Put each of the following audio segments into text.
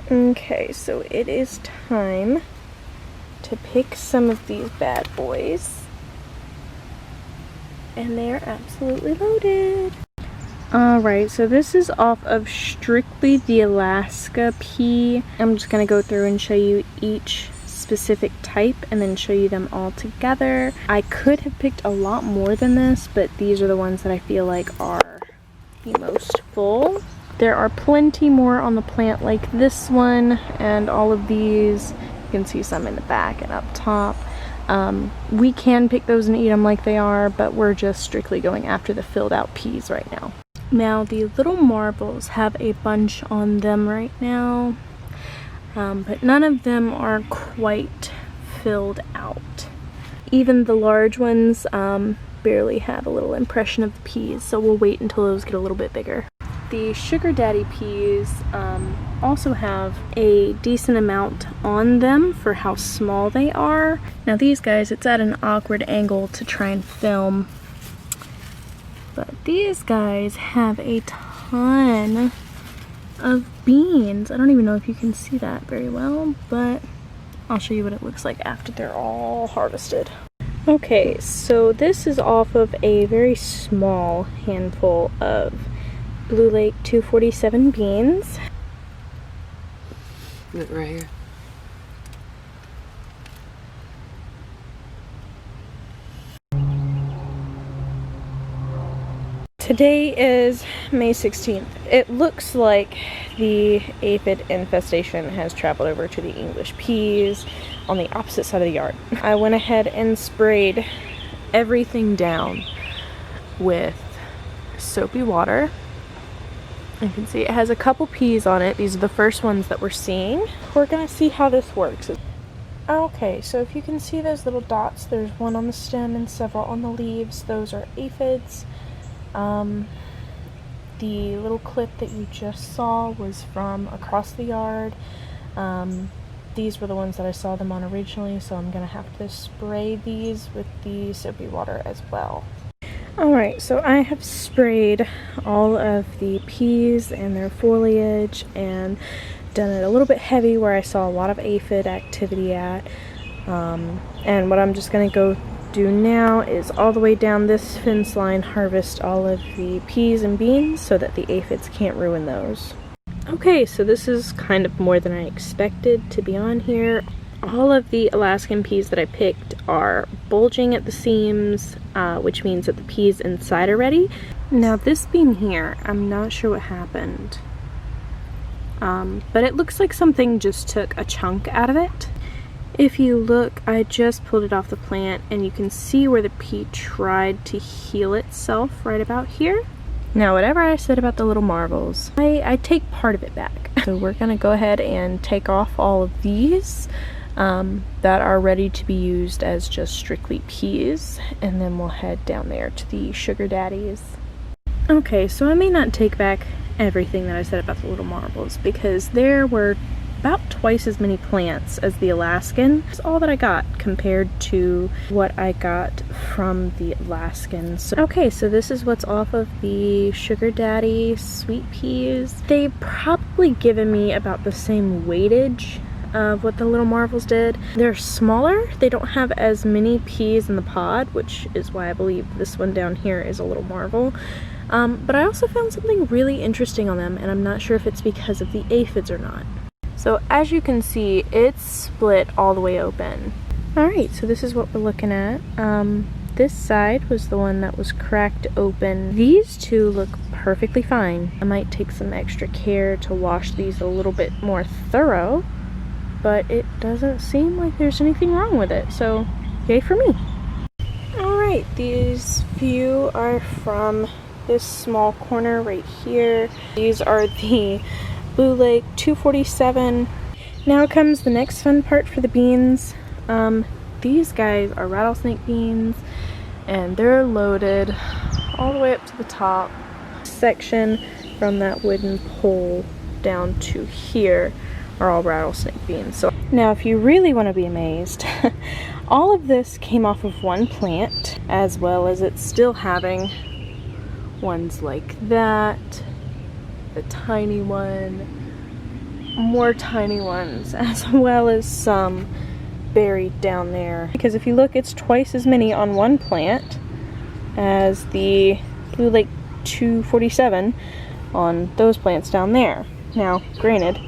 Okay, so it is time to pick some of these bad boys. And they are absolutely loaded. Alright, so this is off of strictly the Alaska pea. I'm just going to go through and show you each specific type and then show you them all together. I could have picked a lot more than this, but these are the ones that I feel like are the most full. There are plenty more on the plant like this one and all of these. You can see some in the back and up top. We can pick those and eat them like they are, but we're just strictly going after the filled out peas right now. Now the little marbles have a bunch on them right now, but none of them are quite filled out. Even the large ones barely have a little impression of the peas, so we'll wait until those get a little bit bigger. The sugar daddy peas also have a decent amount on them for how small they are. Now these guys, it's at an awkward angle to try and film, but these guys have a ton of beans. I don't even know if you can see that very well, but I'll show you what it looks like after they're all harvested. Okay, so this is off of a very small handful of Blue Lake 247 beans. Right here. Today is May 16th. It looks like the aphid infestation has traveled over to the English peas on the opposite side of the yard. I went ahead and sprayed everything down with soapy water. You can see it has a couple peas on it. These are the first ones that we're seeing. We're gonna see how this works. Okay, so if you can see those little dots, there's one on the stem and several on the leaves. Those are aphids. The little clip that you just saw was from across the yard. These were the ones that I saw them on originally, so I'm gonna have to spray these with the soapy water as well. Alright, so I have sprayed all of the peas and their foliage and done it a little bit heavy where I saw a lot of aphid activity at. And what I'm just going to go do now is all the way down this fence line harvest all of the peas and beans so that the aphids can't ruin those. Okay, so this is kind of more than I expected to be on here. All of the Alaskan peas that I picked are bulging at the seams, which means that the peas inside are ready. Now this bean here, I'm not sure what happened, but it looks like something just took a chunk out of it. If you look, I just pulled it off the plant and you can see where the pea tried to heal itself right about here. Now whatever I said about the little marbles, I take part of it back. So we're gonna go ahead and take off all of these that are ready to be used as just strictly peas, and then we'll head down there to the sugar daddies. Okay, so I may not take back everything that I said about the little marbles because there were about twice as many plants as the Alaskan. That's all that I got compared to what I got from the Alaskan. So, okay, so this is what's off of the sugar daddy sweet peas. They've probably given me about the same weightage of what the little marvels did. They're smaller, they don't have as many peas in the pod, which is why I believe this one down here is a little marvel. But I also found something really interesting on them, and I'm not sure if it's because of the aphids or not. So as you can see, it's split all the way open. Alright, so this is what we're looking at. This side was the one that was cracked open. These two look perfectly fine. I might take some extra care to wash these a little bit more thorough, but it doesn't seem like there's anything wrong with it, so yay for me. Alright, these few are from this small corner right here. These are the Blue Lake 247. Now comes the next fun part for the beans. These guys are rattlesnake beans, and they're loaded all the way up to the top. Section from that wooden pole down to here are all rattlesnake beans. So Now, if you really want to be amazed, all of this came off of one plant, as well as it's still having ones like that, the tiny one, more tiny ones, as well as some buried down there. Because if you look, it's twice as many on one plant as the Blue Lake 247 on those plants down there. Now, granted,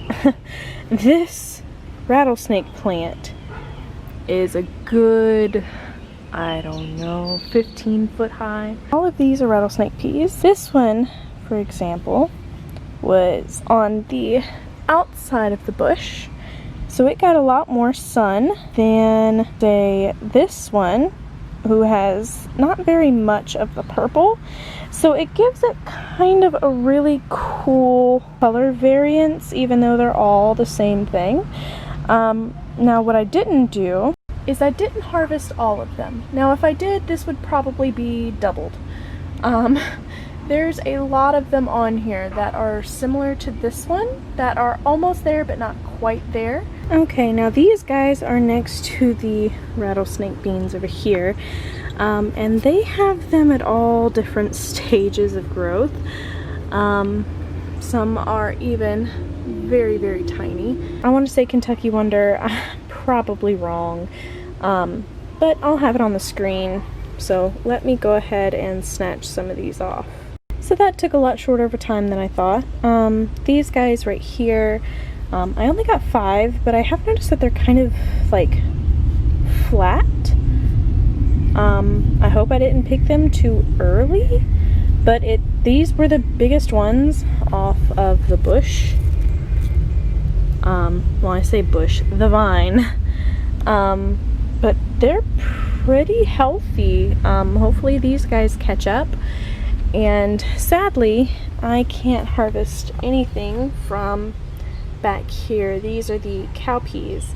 this rattlesnake plant is a good, I don't know, 15 foot high. All of these are rattlesnake peas. This one, for example, was on the outside of the bush, so it got a lot more sun than, say, this one, who has not very much of the purple. So it gives it kind of a really cool color variance, even though they're all the same thing. Now what I didn't do is I didn't harvest all of them. Now if I did, this would probably be doubled. There's a lot of them on here that are similar to this one, that are almost there but not quite there. Okay, now these guys are next to the rattlesnake beans over here, and they have them at all different stages of growth. Some are even very, very tiny. I want to say Kentucky Wonder, I'm probably wrong, but I'll have it on the screen, so let me go ahead and snatch some of these off. So that took a lot shorter of a time than I thought. These guys right here, I only got 5, but I have noticed that they're kind of like flat. I hope I didn't pick them too early, but these were the biggest ones off of the bush. Well, I say bush, the vine. But they're pretty healthy. Hopefully these guys catch up. And sadly, I can't harvest anything from back here. These are the cow peas.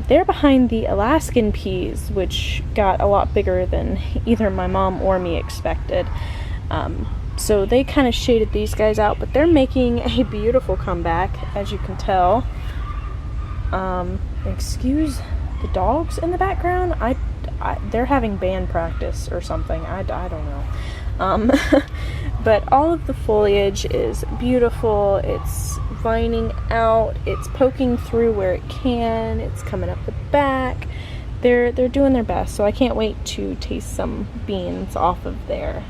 They're behind the Alaskan peas, which got a lot bigger than either my mom or me expected. So they kind of shaded these guys out, but they're making a beautiful comeback, as you can tell. Excuse the dogs in the background. They're having band practice or something. I don't know. But all of the foliage is beautiful. It's vining out, it's poking through where it can, it's coming up the back. They're doing their best, so I can't wait to taste some beans off of there.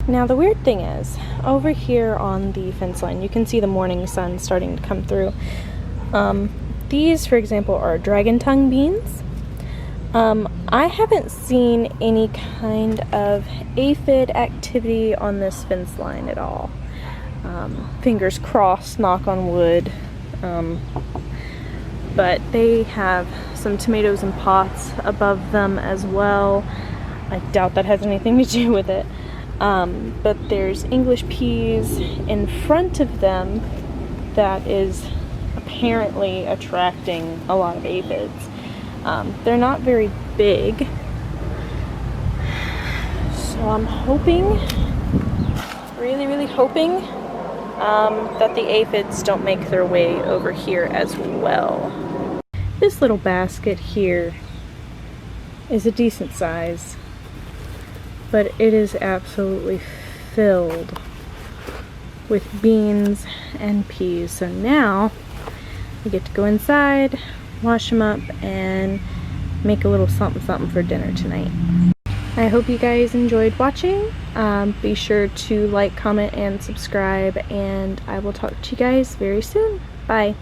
Now the weird thing is, over here on the fence line, you can see the morning sun starting to come through. These, for example, are dragon tongue beans. I haven't seen any kind of aphid activity on this fence line at all. Fingers crossed, knock on wood. But they have some tomatoes in pots above them as well. I doubt that has anything to do with it. But there's English peas in front of them that is apparently attracting a lot of aphids. They're not very big, so I'm hoping, really hoping, that the aphids don't make their way over here as well. This little basket here is a decent size, but it is absolutely filled with beans and peas. So now we get to go inside, wash them up, and make a little something for dinner tonight. I hope you guys enjoyed watching. Be sure to like, comment, and subscribe, and I will talk to you guys very soon. Bye.